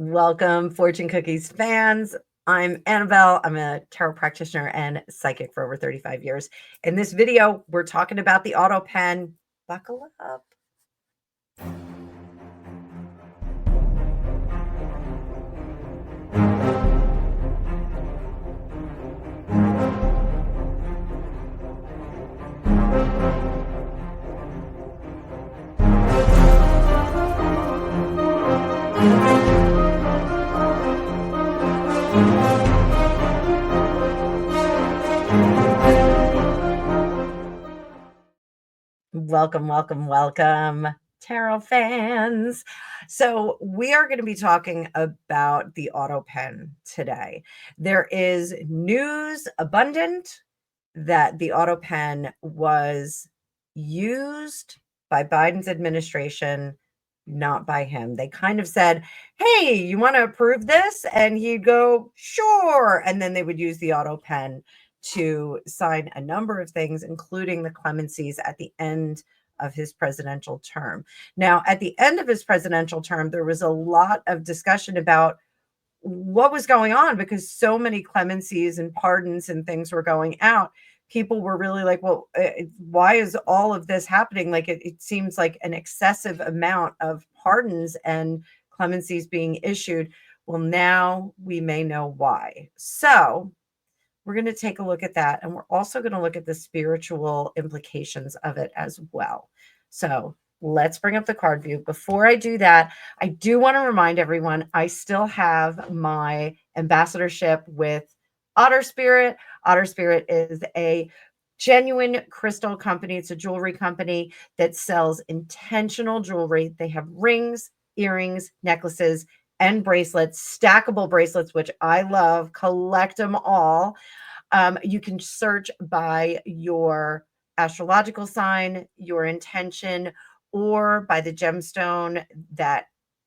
Welcome, Fortune Cookies fans. I'm Annabelle. I'm a tarot practitioner and psychic for over 35 years. In this video, we're talking about the Autopen. Buckle up. Welcome, tarot fans. So we are going to be talking about the Autopen today. There is news abundant that the Autopen was used by Biden's administration, not by him. They kind of said, hey, you want to approve this? And he'd go, sure. And then they would use the Autopen to sign a number of things, including the clemencies at the end of his presidential term. Now, at the end of his presidential term, there was a lot of discussion about what was going on because so many clemencies and pardons and things were going out. People were really like, well, why is all of this happening? Like, it seems like an excessive amount of pardons and clemencies being issued. Well, now we may know why. So we're going to take a look at that. And we're also going to look at the spiritual implications of it as well. So let's bring up the card view. Before I do that, I do want to remind everyone, I still have my ambassadorship with Otter Spirit. Otter Spirit is a genuine crystal company. It's a jewelry company that sells intentional jewelry. They have rings, earrings, necklaces, and bracelets, stackable bracelets, which I love. Collect them all. You can search by your astrological sign, your intention, or by the gemstone that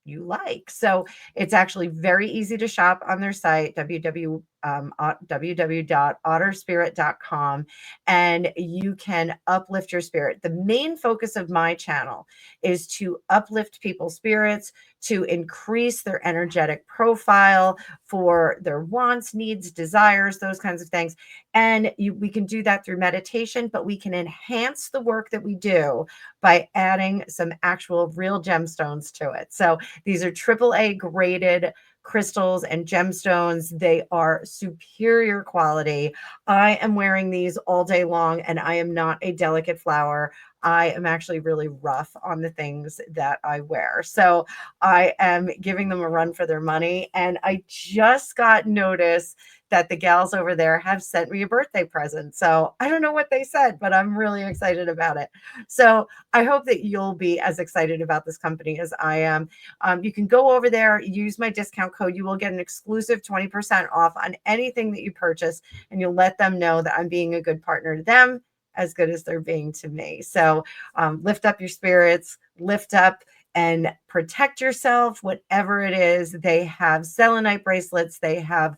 you like. So it's actually very easy to shop on their site, www.otterspirit.com, and you can uplift your spirit. The main focus of my channel is to uplift people's spirits, to increase their energetic profile for their wants, needs, desires, those kinds of things. And we can do that through meditation, but we can enhance the work that we do by adding some actual real gemstones to it. So these are AAA graded crystals and gemstones. They are superior quality. I am wearing these all day long, and I am not a delicate flower. I am actually really rough on the things that I wear. So I am giving them a run for their money. And I just got notice that the gals over there have sent me a birthday present. So I don't know what they said, but I'm really excited about it. So I hope that you'll be as excited about this company as I am. You can go over there, use my discount code. You will get an exclusive 20% off on anything that you purchase, and you'll let them know that I'm being a good partner to them as good as they're being to me. So lift up your spirits, lift up and protect yourself, whatever it is. They have selenite bracelets. They have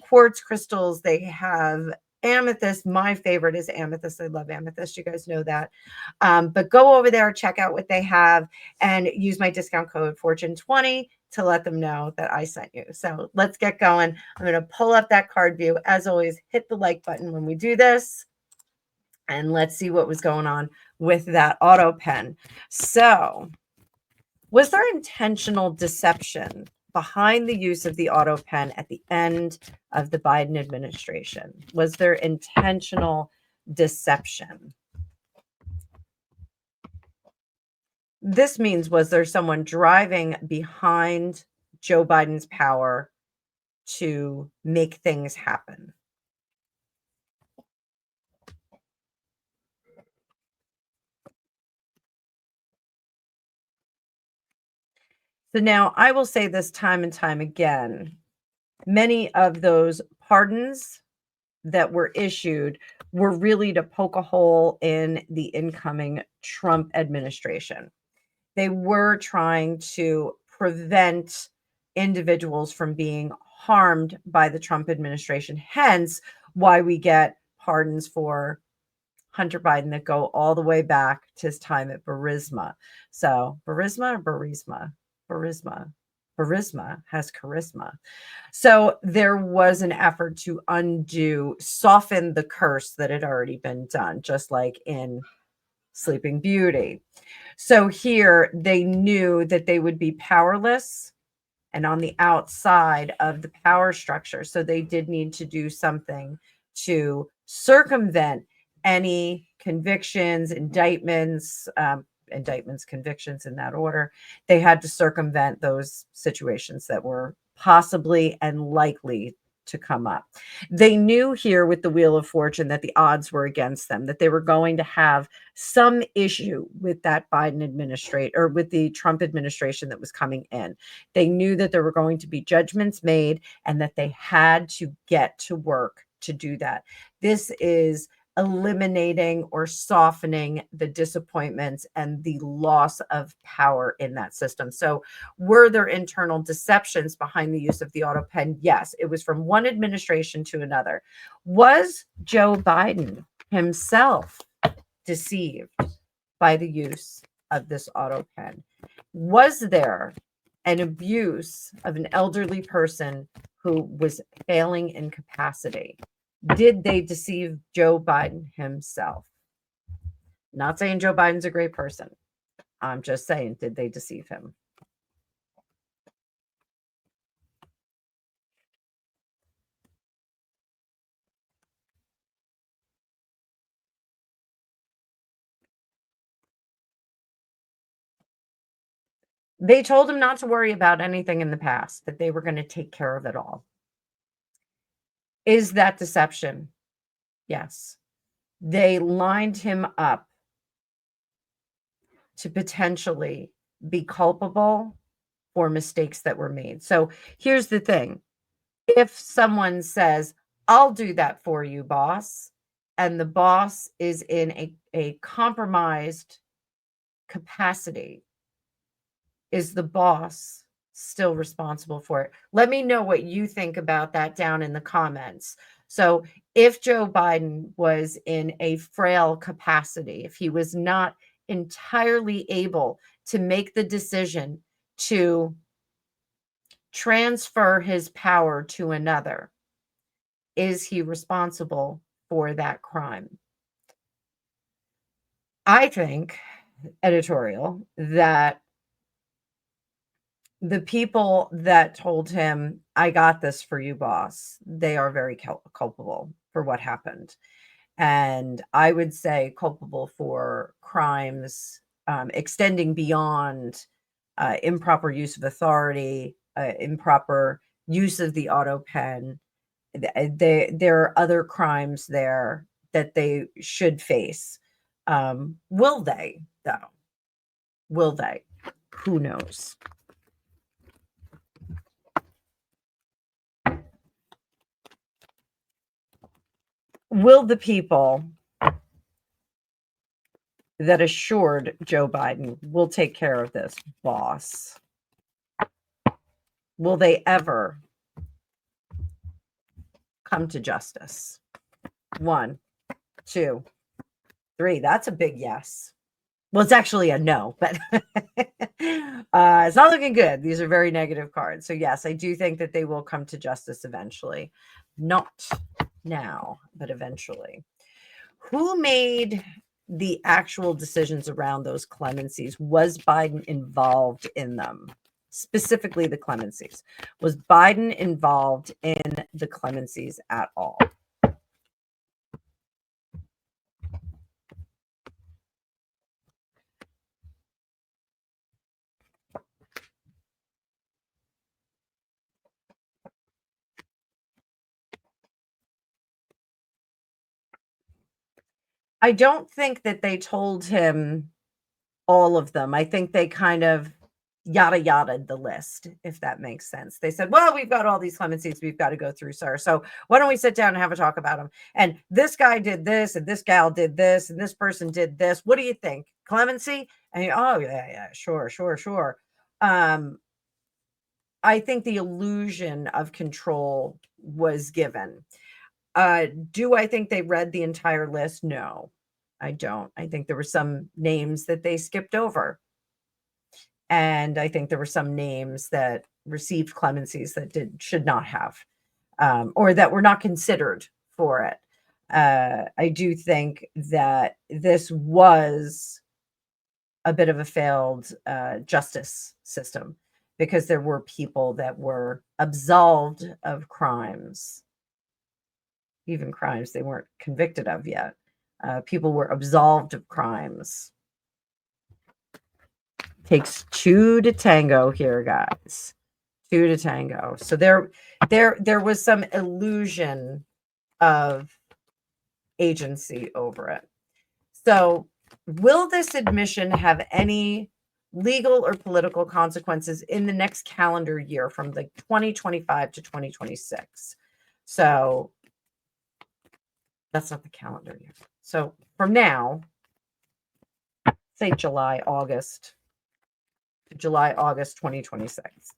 quartz crystals. They have amethyst. My favorite is amethyst. I love amethyst. You guys know that. But go over there, check out what they have, and use my discount code Fortune20 to let them know that I sent you. So let's get going. I'm going to pull up that card view. As always, hit the like button when we do this. And let's see what was going on with that Autopen. So was there intentional deception behind the use of the Autopen at the end of the Biden administration? Was there intentional deception? This means, was there someone driving behind Joe Biden's power to make things happen? So now I will say this time and time again, many of those pardons that were issued were really to poke a hole in the incoming Trump administration. They were trying to prevent individuals from being harmed by the Trump administration. Hence why we get pardons for Hunter Biden that go all the way back to his time at Burisma. So Burisma or Burisma? Burisma. Charisma has charisma. So there was an effort to soften the curse that had already been done, just like in Sleeping Beauty. So here they knew that they would be powerless and on the outside of the power structure. So they did need to do something to circumvent any convictions, indictments, convictions in that order. They had to circumvent those situations that were possibly and likely to come up. They knew here with the Wheel of Fortune that the odds were against them, that they were going to have some issue with that Biden administration or with the Trump administration that was coming in. They knew that there were going to be judgments made and that they had to get to work to do that. This is eliminating or softening the disappointments and the loss of power in that system. So, were there internal deceptions behind the use of the Autopen? Yes, it was from one administration to another. Was Joe Biden himself deceived by the use of this Autopen? Was there an abuse of an elderly person who was failing in capacity? Did they deceive Joe Biden himself? Not saying Joe Biden's a great person. I'm just saying, did they deceive him? They told him not to worry about anything in the past, that they were going to take care of it all. Is that deception? Yes. They lined him up to potentially be culpable for mistakes that were made. So here's the thing. If someone says, I'll do that for you, boss, and the boss is in a compromised capacity, is the boss still responsible for it? Let me know what you think about that down in the comments. So if Joe Biden was in a frail capacity, if he was not entirely able to make the decision to transfer his power to another, is he responsible for that crime? I think, editorial, that the people that told him, I got this for you, boss, they are very culpable for what happened. And I would say culpable for crimes extending beyond improper use of authority, improper use of the auto pen. There are other crimes there that they should face. Will they, though? Will they? Who knows? Will the people that assured Joe Biden will take care of this, boss, will they ever come to justice? 1, 2, 3. That's a big yes. Well, it's actually a no, but it's not looking good. These are very negative cards. So yes, I do think that they will come to justice eventually. Not now, but eventually. Who made the actual decisions around those clemencies? Was Biden involved in them? Specifically the clemencies. Was Biden involved in the clemencies at all? I don't think that they told him all of them. I think they kind of yada yada the list, if that makes sense. They said, well, we've got all these clemencies we've got to go through, sir. So why don't we sit down and have a talk about them? And this guy did this, and this gal did this, and this person did this. What do you think? Clemency? And oh, yeah, sure, sure, sure. I think the illusion of control was given. Do I think they read the entire list? No, I don't. I think there were some names that they skipped over. And I think there were some names that received clemencies that should not have, or that were not considered for it. I do think that this was a bit of a failed justice system, because there were people that were absolved of crimes, even crimes they weren't convicted of yet. People were absolved of crimes. Takes two to tango here, guys. Two to tango. So there was some illusion of agency over it. So, will this admission have any legal or political consequences in the next calendar year from like 2025 to 2026? So, that's not the calendar year. So, from now, say July, August 2026.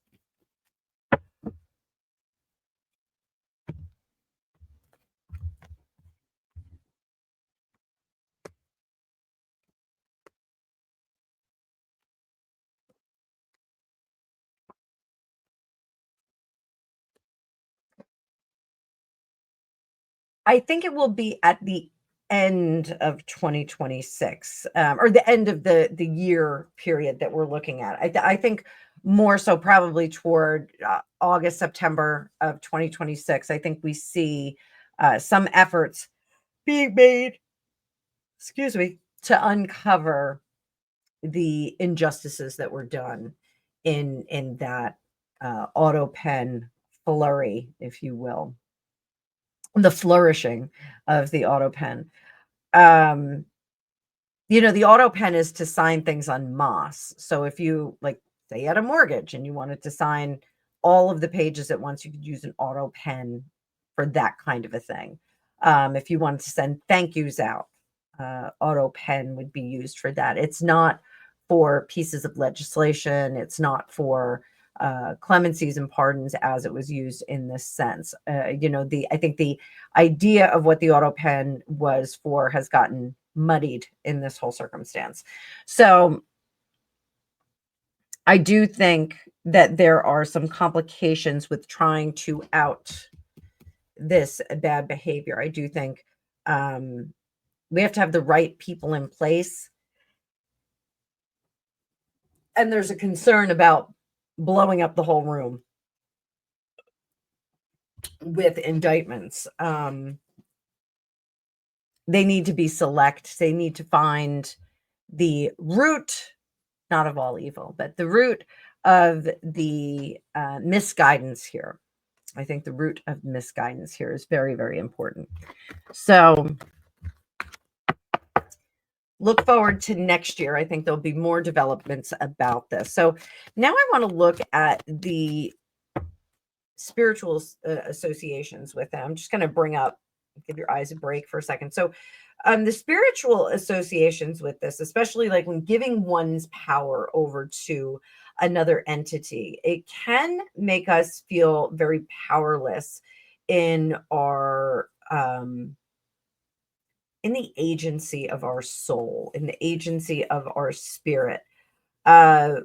I think it will be at the end of 2026, or the end of the year period that we're looking at. I think more so probably toward August, September of 2026. I think we see some efforts being made, excuse me, to uncover the injustices that were done in that Autopen flurry, if you will, the flourishing of the Autopen. Um, the Autopen is to sign things en masse. So if you, like, say you had a mortgage and you wanted to sign all of the pages at once, you could use an Autopen for that kind of a thing. If you wanted to send thank yous out, Autopen would be used for that. It's not for pieces of legislation. It's not for clemencies and pardons as it was used in this sense. I think the idea of what the Autopen was for has gotten muddied in this whole circumstance. So I do think that there are some complications with trying to out this bad behavior. I do think we have to have the right people in place. And there's a concern about blowing up the whole room with indictments. They need to be select. They need to find the root, not of all evil, but the root of the misguidance here. I think the root of misguidance here is very, very important. So look forward to next year. I think there'll be more developments about this. So now I want to look at the spiritual associations with them. I'm just going to bring up, give your eyes a break for a second. So the spiritual associations with this, especially like when giving one's power over to another entity, it can make us feel very powerless in our in the agency of our soul, in the agency of our spirit.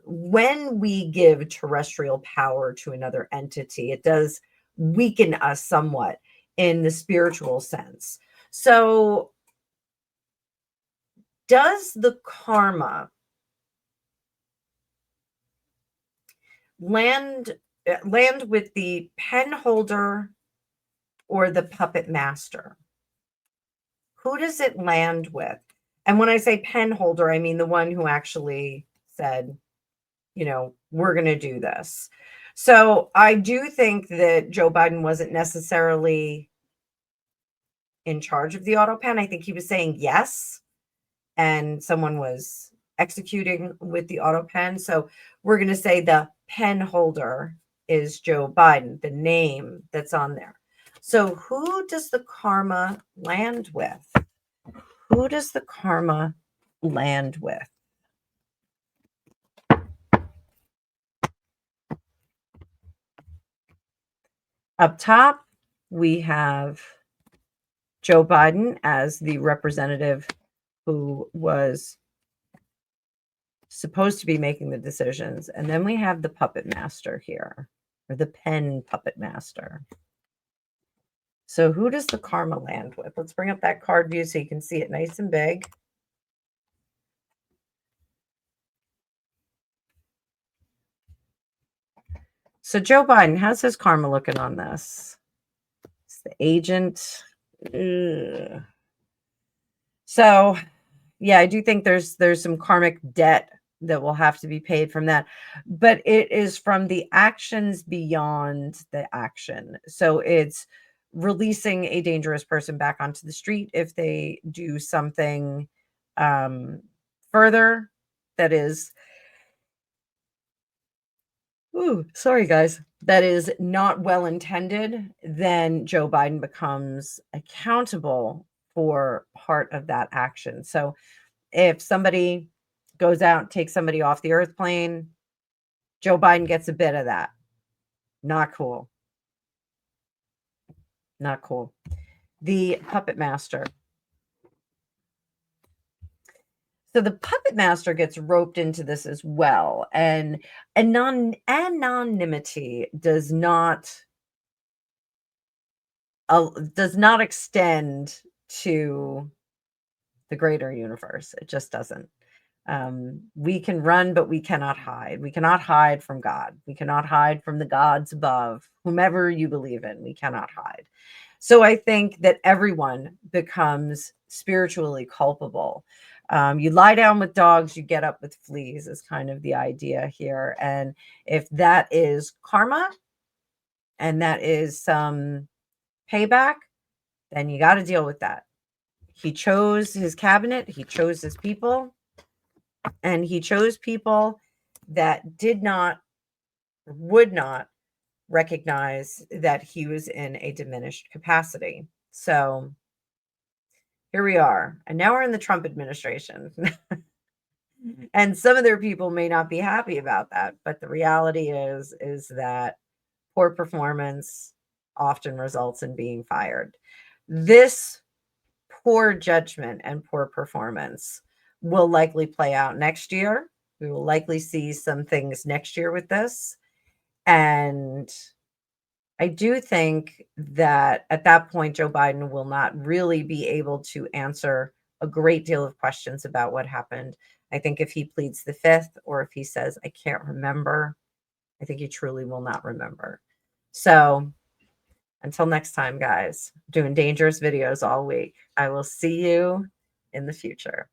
When we give terrestrial power to another entity, it does weaken us somewhat in the spiritual sense. So, does the karma land with the pen holder or the puppet master? Who does it land with? And when I say pen holder, I mean the one who actually said, we're going to do this. So I do think that Joe Biden wasn't necessarily in charge of the Autopen. I think he was saying yes, and someone was executing with the Autopen. So we're going to say the pen holder is Joe Biden, the name that's on there. So who does the karma land with? Who does the karma land with? Up top, we have Joe Biden as the representative who was supposed to be making the decisions. And then we have the puppet master here, or the pen puppet master. So who does the karma land with? Let's bring up that card view so you can see it nice and big. So Joe Biden, how's his karma looking on this? It's the agent. Ugh. So yeah, I do think there's some karmic debt that will have to be paid from that, but it is from the actions beyond the action. So it's releasing a dangerous person back onto the street if they do something further that is, ooh, sorry guys, that is not well intended, then Joe Biden becomes accountable for part of that action. So if somebody goes out and takes somebody off the earth plane, Joe Biden gets a bit of that. Not cool. Not cool. The puppet master. So the puppet master gets roped into this as well. And anonymity does not extend to the greater universe. It just doesn't. We can run, but we cannot hide. We cannot hide from God. We cannot hide from the gods above, whomever you believe in. We cannot hide. So I think that everyone becomes spiritually culpable. You lie down with dogs, you get up with fleas, is kind of the idea here. And if that is karma and that is some payback, then you got to deal with that. He chose his cabinet, he chose his people, and he chose people that would not recognize that he was in a diminished capacity. So here we are. And now we're in the Trump administration. And some of their people may not be happy about that, but the reality is that poor performance often results in being fired. This poor judgment and poor performance will likely play out next year. We will likely see some things next year with this. And I do think that at that point, Joe Biden will not really be able to answer a great deal of questions about what happened. I think if he pleads the fifth or if he says, I can't remember, I think he truly will not remember. So until next time, guys, doing dangerous videos all week. I will see you in the future.